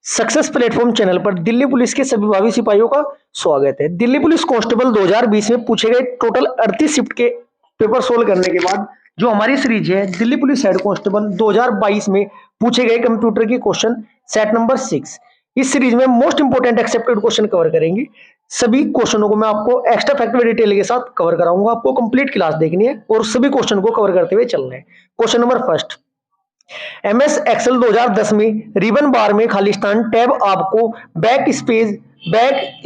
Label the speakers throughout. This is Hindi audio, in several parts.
Speaker 1: सक्सेस प्लेटफॉर्म चैनल पर दिल्ली पुलिस के सभी भावी सिपाहियों का स्वागत है। दिल्ली पुलिस कांस्टेबल 2020 में पूछे गए टोटल 38 शिफ्ट के पेपर सोल्व करने के बाद जो हमारी सीरीज है दिल्ली पुलिस हेड कांस्टेबल 2022 में पूछे गए कंप्यूटर के क्वेश्चन सेट नंबर 6। इस सीरीज में most important accepted question cover करेंगे। सभी क्वेश्चनों को मैं आपको एक्स्ट्रा फैक्ट व डिटेल के साथ कवर कराऊंगा। आपको कंप्लीट क्लास देखनी है और सभी क्वेश्चन को कवर करते हुए चलना है। Question number first, MS Excel 2010 में रिबन बार में खालिस्तान टैब आपको बैक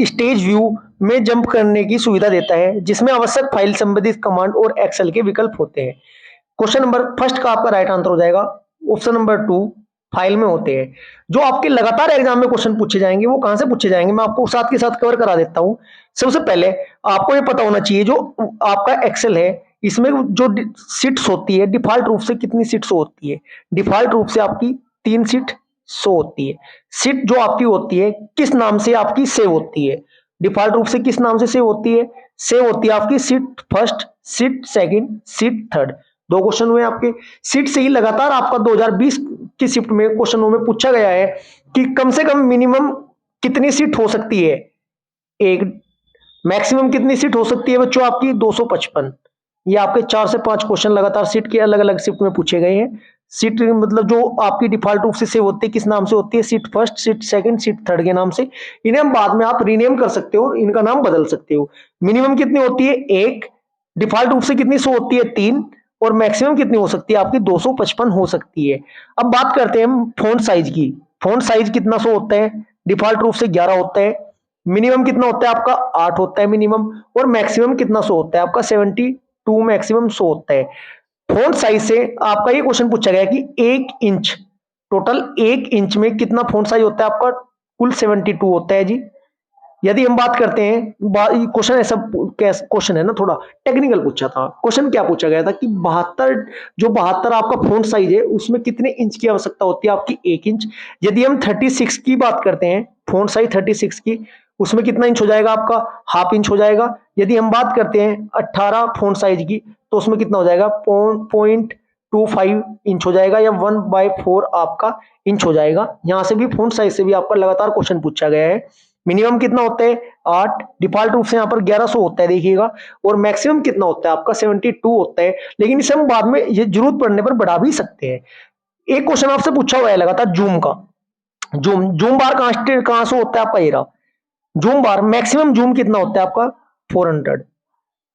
Speaker 1: स्टेज व्यू में जंप करने की सुविधा देता है, जिसमें आवश्यक फाइल संबंधित कमांड और एक्सेल के विकल्प होते हैं। क्वेश्चन नंबर फर्स्ट का आपका राइट आंसर हो जाएगा ऑप्शन नंबर 2, फाइल में होते हैं। जो आपके लगातार एग्जाम में क्वेश्चन पूछे जाएंगे वो कहां से पूछे जाएंगे, मैं आपको साथ के साथ कवर करा देता हूं। सबसे पहले आपको ये पता होना चाहिए जो आपका एक्सेल है इसमें जो सीट्स होती है डिफॉल्ट रूप से कितनी सीट्स होती है। डिफॉल्ट रूप से आपकी 3 सीट शो होती है। सीट जो आपकी होती है किस नाम से आपकी सेव होती है, डिफॉल्ट रूप से किस नाम से सेव होती है, सेव होती है आपकी seat first, seat second, sit third. दो क्वेश्चन हुए आपके। सीट से ही लगातार आपका 2020 की शिफ्ट में क्वेश्चनों में पूछा गया है कि कम से कम मिनिमम कितनी सीट हो सकती है, एक मैक्सिमम कितनी सीट हो सकती है बच्चों आपकी 255। ये आपके 4 से 5 क्वेश्चन लगातार सीट के अलग अलग शिफ्ट में पूछे गए हैं। सीट मतलब जो आपकी डिफॉल्ट रूप से सेव होती है किस नाम से होती है, seat first, seat second, sit third के नाम से। इन्हें हम बाद में आप रीनेम कर सकते हो, इनका नाम बदल सकते हो। मिनिमम कितनी होती है, 1। डिफॉल्ट रूप से कितनी शो होती है, 3। और मैक्सिमम कितनी हो सकती है आपकी 255 हो सकती है। अब बात करते हैं हम फॉन्ट साइज की। फॉन्ट साइज कितना शो होता है, डिफॉल्ट रूप से 11 होता है। मिनिमम कितना होता है आपका 8 होता है मिनिमम। और मैक्सिमम कितना शो होता है आपका 72 मैक्सिमम शो होता है। फोंट साइज से आपका ये क्वेश्चन पूछा गया कि 1 इंच, टोटल 1 इंच में कितना फोंट साइज होता है आपका, कुल 72 होता है जी। यदि हम बात करते हैं, क्वेश्चन ऐसा क्वेश्चन है ना, थोड़ा टेक्निकल पूछा था। क्वेश्चन क्या पूछा गया था कि 72 आपका फोंट साइज है उसमें कितने इंच की आवश्यकता होती है आपकी, 1 इंच। यदि हम 36 की बात करते हैं, फोंट साइज 36 की, उसमें कितना इंच हो जाएगा आपका, हाफ इंच हो जाएगा। यदि हम बात करते हैं 18 फोंट साइज की तो उसमें कितना हो जाएगा, 0.25 इंच हो जाएगा, या 1/4 आपका इंच हो जाएगा। यहां से भी फोंट साइज से भी आपका लगातार क्वेश्चन पूछा गया है। मिनिमम कितना होता है 8, डिफॉल्ट रूप से यहाँ पर 1100 होता है देखिएगा। और मैक्सिमम कितना होता है आपका 72 होता है। लेकिन इसे हम बाद में ये जरूरत पड़ने पर बढ़ा भी सकते हैं। एक क्वेश्चन आपसे पूछा हुआ है लगातार जूम का। जूम बार कहां से होता है आपका, एरा जूम बार मैक्सिमम जूम कितना होता है आपका 400।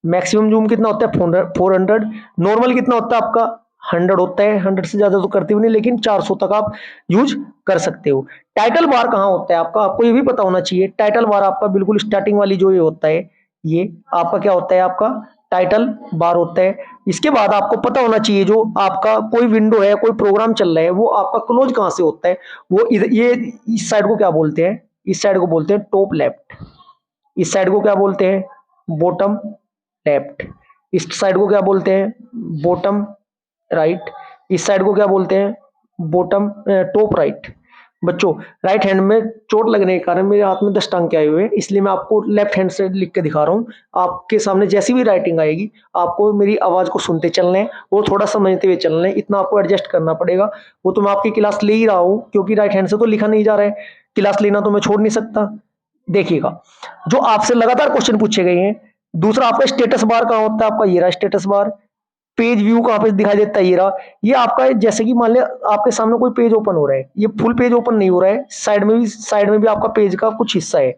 Speaker 1: मैक्सिमम जूम कितना होता है 400। नॉर्मल कितना होता है आपका 100 होता है। 100 से ज्यादा तो करते भी नहीं, लेकिन 400 तक आप यूज कर सकते हो। टाइटल बार कहां होता है आपका, आपको ये भी पता होना चाहिए। टाइटल बार आपका बिल्कुल स्टार्टिंग वाली जो ये होता है, ये आपका क्या होता है, आपका टाइटल बार होता है। इसके बाद आपको पता होना चाहिए जो आपका कोई विंडो है, कोई प्रोग्राम चल रहा है, वो आपका क्लोज कहां से होता है, वो ये इस साइड को क्या बोलते हैं, इस साइड को बोलते हैं टॉप लेफ्ट। इस साइड को क्या बोलते हैं, बॉटम लेफ्ट। इस साइड को क्या बोलते हैं, बॉटम राइट। इस साइड को क्या बोलते हैं, बॉटम टॉप राइट। बच्चों राइट हैंड में चोट लगने के कारण मेरे हाथ में 10 टांके आए हुए हैं, इसलिए मैं आपको लेफ्ट हैंड से लिख के दिखा रहा हूँ। आपके सामने जैसी भी राइटिंग आएगी आपको मेरी आवाज को सुनते चलना है और थोड़ा समझते हुए चलना है। इतना आपको एडजस्ट करना पड़ेगा। वो तो मैं आपकी क्लास ले ही रहा हूँ, क्योंकि राइट हैंड से तो लिखा नहीं जा रहा है, क्लास लेना तो मैं छोड़ नहीं सकता। देखिएगा जो आपसे लगातार क्वेश्चन पूछे गए हैं। दूसरा आपका स्टेटस बार कहां होता है आपका, ये रहा स्टेटस बार। पेज व्यू कहां पे दिखाई देता है, ये रहा। ये आपका जैसे कि मान लिया आपके सामने कोई पेज ओपन हो रहा है, ये फुल पेज ओपन नहीं हो रहा है, साइड में भी आपका पेज का कुछ हिस्सा है,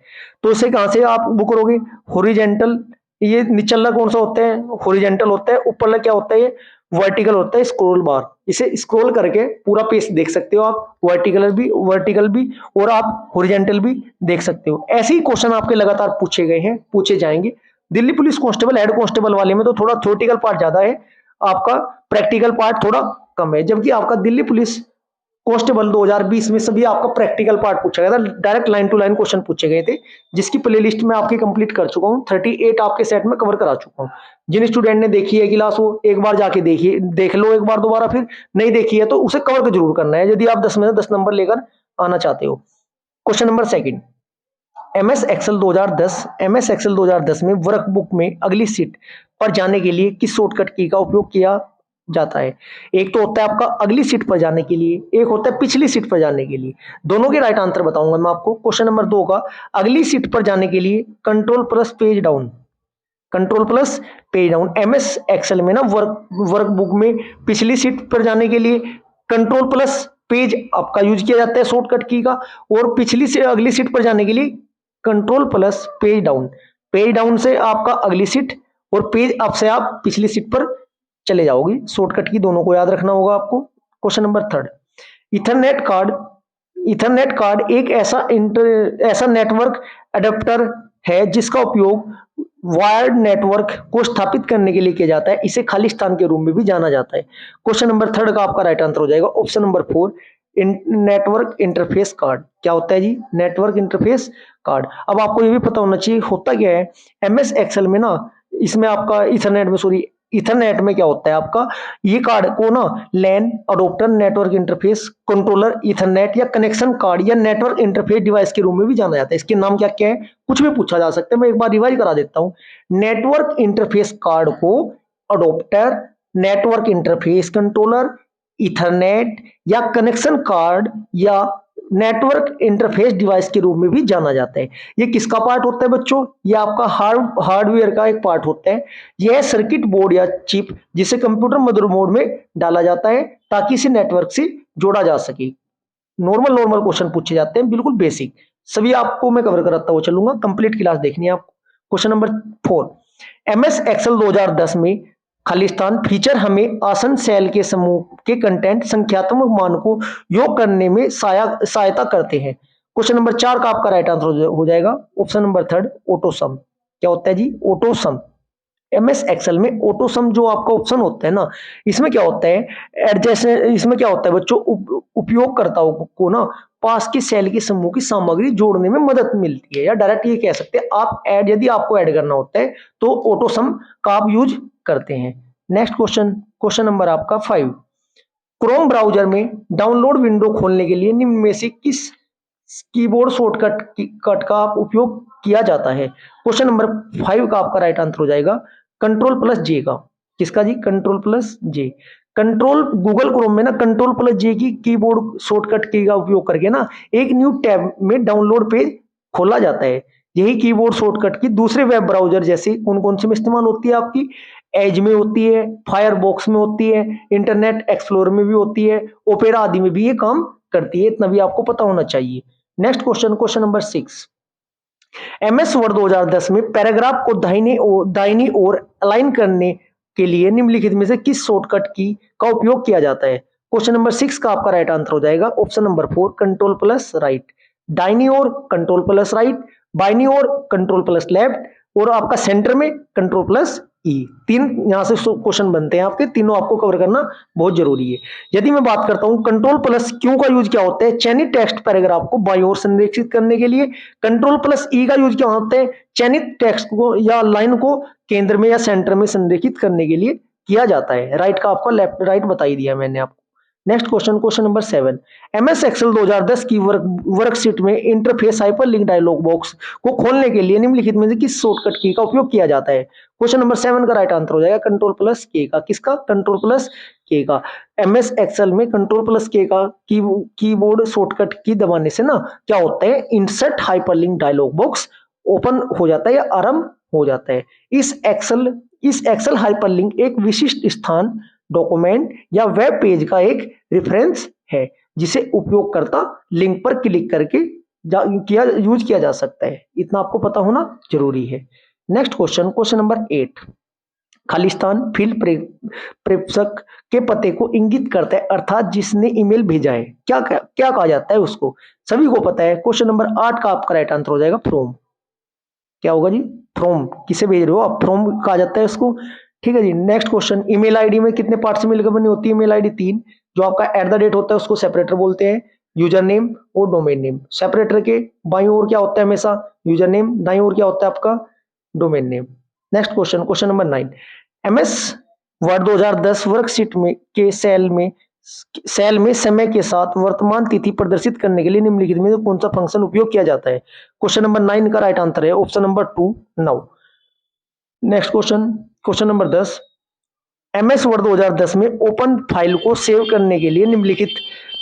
Speaker 1: तो इसे कहां से आप वो करोगे, हॉरिजेंटल। ये निचला कौन सा होता है, हॉरिजेंटल होता है। ऊपरला क्या होता है, ये वर्टिकल होता है, स्क्रॉल बार। इसे स्क्रॉल करके पूरा पेज देख सकते हो आप, वर्टिकल भी और आप हॉरिजेंटल भी देख सकते हो। ऐसे ही क्वेश्चन आपके लगातार पूछे गए हैं, पूछे जाएंगे। Delhi police constable head constable वाले में तो थोड़ा थ्योरेटिकल पार्ट ज्यादा है, आपका प्रैक्टिकल पार्ट थोड़ा कम है। जबकि आपका दिल्ली पुलिस कांस्टेबल 2020 में सभी आपका प्रैक्टिकल पार्ट पूछा गया था, direct line to line question पूछे गए थे, जिसकी प्लेलिस्ट में आपकी कंप्लीट कर चुका हूं। 38 आपके सेट में कवर करा चुका हूं। जिन स्टूडेंट ने देखी है क्लास वो एक बार जाके देखिए, देख लो एक बार दोबारा, फिर नहीं देखी है तो उसे कवर जरूर करना है यदि आप 10 में से 10 नंबर लेकर आना चाहते हो। Question number second, MS Excel 2010 में वर्कबुक में अगली सीट पर जाने के लिए किस शॉर्टकट की का उपयोग किया जाता है। एक तो होता है आपका अगली सीट पर जाने के लिए, एक होता है पिछली सीट पर जाने के लिए। दोनों के राइट आंसर बताऊंगा मैं आपको। क्वेश्चन नंबर 2 का अगली सीट पर जाने के लिए control plus page down, control plus page down. MS Excel में ना वर्कबुक में पिछली सीट पर जाने के लिए कंट्रोल प्लस पेज आपका यूज किया जाता है शॉर्टकट की का, और पिछली से अगली सीट पर जाने के लिए control plus page down. Page down से आपका अगली सीट और पेज अप से आप पिछली सीट पर चले जाओगे, शॉर्टकट की दोनों को याद रखना होगा आपको। Question number 3, Ethernet card. Ethernet card एक ऐसा नेटवर्क अडेप्टर है जिसका उपयोग वायर्ड नेटवर्क को स्थापित करने के लिए किया जाता है। इसे खाली स्थान के रूप में भी जाना जाता है। क्वेश्चन नंबर 3 का आपका राइट आंसर हो जाएगा option number 4, network interface card. क्या होता है जी? Network interface card. अब आपको ये भी पता होना चाहिए होता क्या है एमएस एक्सेल में ना, इसमें आपका इथरनेट में क्या होता है आपका, ये कार्ड को ना LAN adapter network interface controller ethernet या कनेक्शन कार्ड या नेटवर्क इंटरफेस डिवाइस के रूप में भी जाना जाता है। इसके नाम क्या क्या है, कुछ भी पूछा जा सकता है, मैं एक बार रिवाइज करा देता हूं। नेटवर्क इंटरफेस कार्ड को adapter, network interface controller, ethernet या कनेक्शन कार्ड या नेटवर्क इंटरफेस डिवाइस के रूप में भी जाना जाता है। ये किसका पार्ट होता है बच्चों? ये आपका हार्डवेयर का एक पार्ट होता है। यह सर्किट बोर्ड या चिप जिसे कंप्यूटर मदरबोर्ड में डाला जाता है ताकि इसे नेटवर्क से जोड़ा जा सके। नॉर्मल नॉर्मल क्वेश्चन पूछे जाते हैं, बिल्कुल बेसिक, सभी आपको मैं कवर कराता हुआ चलूंगा। कंप्लीट क्लास देखनी है आपको। क्वेश्चन नंबर 4, एमएस एक्सेल 2010 में खालिस्तान फीचर हमें आसन सेल के समूह के कंटेंट संख्यात्मक मान को योग करने में सहायता करते हैं। क्वेश्चन नंबर 4 का आपका राइट आंसर हो जाएगा ऑप्शन नंबर 3, ऑटोसम। क्या होता है जी? ऑटोसम। एमएस एक्सेल में ऑटोसम जो आपका ऑप्शन होता है ना, इसमें क्या होता है एडजस्ट, इसमें क्या होता है बच्चों, उपयोगकर्ताओं को ना पास के सेल के समूह की सामग्री जोड़ने में मदद मिलती है, या डायरेक्ट ये कह सकते हैं आप ऐड, यदि आपको ऐड करना होता है तो ऑटोसम का आप यूज करते हैं। नेक्स्ट क्वेश्चन, क्वेश्चन नंबर आपका 5, क्रोम ब्राउजर में डाउनलोड विंडो खोलने के लिए निम्न में से किस कीबोर्ड शॉर्टकट कट का उपयोग किया जाता है? क्वेश्चन नंबर 5 का आपका राइट आंसर हो जाएगा कंट्रोल प्लस जे का। किसका जी? कंट्रोल प्लस जे। कंट्रोल गूगल क्रोम में ना कंट्रोल प्लस जे की कीबोर्ड शॉर्टकट की का उपयोग करके ना एक न्यू टैब में डाउनलोड पेज खोला जाता है। यही कीबोर्ड शॉर्टकट की दूसरे वेब ब्राउजर जैसे कौन कौन से में इस्तेमाल होती है आपकी? एज में होती है, फायरबॉक्स में होती है, इंटरनेट एक्सप्लोरर में भी होती है, ओपेरा आदि में भी ये काम करती है। इतना भी आपको पता होना चाहिए। Next question, question number 6, MS word 2010 में पैराग्राफ को दाहिनी ओर अलाइन करने के लिए निम्नलिखित में से किस शॉर्टकट की का उपयोग किया जाता है? क्वेश्चन नंबर 6 का आपका राइट आंसर हो जाएगा option number 4, control plus right. दाहिनी ओर कंट्रोल प्लस राइट, बाईनी ओर कंट्रोल प्लस लेफ्ट, और आपका सेंटर में कंट्रोल प्लस ई। तीन यहां से क्वेश्चन बनते हैं आपके, तीनों आपको कवर करना बहुत जरूरी है। यदि मैं बात करता हूं कंट्रोल प्लस क्यू का यूज क्या होता है? चयनित टेक्स्ट पैराग्राफ को बाईं ओर संरेखित करने के लिए। कंट्रोल प्लस ई का यूज क्या होता है? चयनित टेक्स्ट को या लाइन को केंद्र में या सेंटर में संरेखित करने के लिए किया जाता है। राइट का आपका लेफ्ट राइट बता ही दिया मैंने आपको। Next question, question number 7, MS Excel 2010 की वर्कशीट में इंटरफेस हाइपरलिंक डायलॉग बॉक्स को खोलने के लिए निम्नलिखित में से किस शॉर्टकट की का उपयोग किया जाता है? क्वेश्चन नंबर 7 का राइट आंसर हो जाएगा कंट्रोल प्लस के का। किसका? कंट्रोल प्लस के का। एमएस एक्सेल में कंट्रोल प्लस के का कीबोर्ड शॉर्टकट की दबाने से ना क्या होता है, insert hyperlink dialogue box open हो जाता है या आरंभ हो जाता है। इस एक्सेल हाइपरलिंक एक विशिष्ट स्थान, डॉक्यूमेंट या वेब पेज का एक रेफरेंस है जिसे उपयोगकर्ता लिंक पर क्लिक करके यूज किया जा सकता है। इतना आपको पता होना जरूरी है। Next question, question number 8, Khalistan field प्रेषक के पते को इंगित करता है, अर्थात जिसने ईमेल भेजा है क्या क्या कहा जाता है उसको? सभी को पता है। क्वेश्चन नंबर 8 का आपका राइट आंसर हो जाएगा फ्रॉम। क्या होगा जी? फ्रॉम। किसे भेज रहे हो आप? फ्रॉम कहा जाता है उसको। ठीक है जी। नेक्स्ट क्वेश्चन, ईमेल आईडी में कितने पार्ट से मिलकर बनी होती है ईमेल आईडी? 3। जो आपका @ होता है उसको सेपरेटर बोलते हैं, यूजर नेम और डोमेन नेम। सेपरेटर के बाईं ओर क्या होता है हमेशा? यूजर नेम, दाईं ओर क्या होता है आपका? Domain name. Next question, question number 9, MS word 2010 worksheet में के सेल में समय के साथ वर्तमान तिथि प्रदर्शित करने के लिए निम्नलिखित में कौन सा फंक्शन उपयोग किया जाता है? क्वेश्चन नंबर 9 का राइट आंसर है option number 2, now. Next question, question number 10, MS word 2010 में ओपन फाइल को सेव करने के लिए निम्नलिखित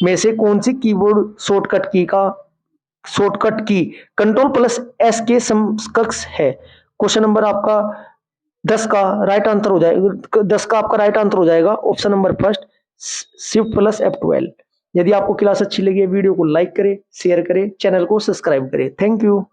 Speaker 1: में से कौन सी कीबोर्ड शॉर्टकट की Ctrl+S के समकक्ष है? क्वेश्चन नंबर आपका 10 का राइट आंसर हो जाएगा, 10 का आपका राइट आंसर हो जाएगा ऑप्शन नंबर फर्स्ट, Shift+F12। यदि आपको क्लास अच्छी लगी है, वीडियो को लाइक करें, शेयर करें, चैनल को सब्सक्राइब करें। Thank you.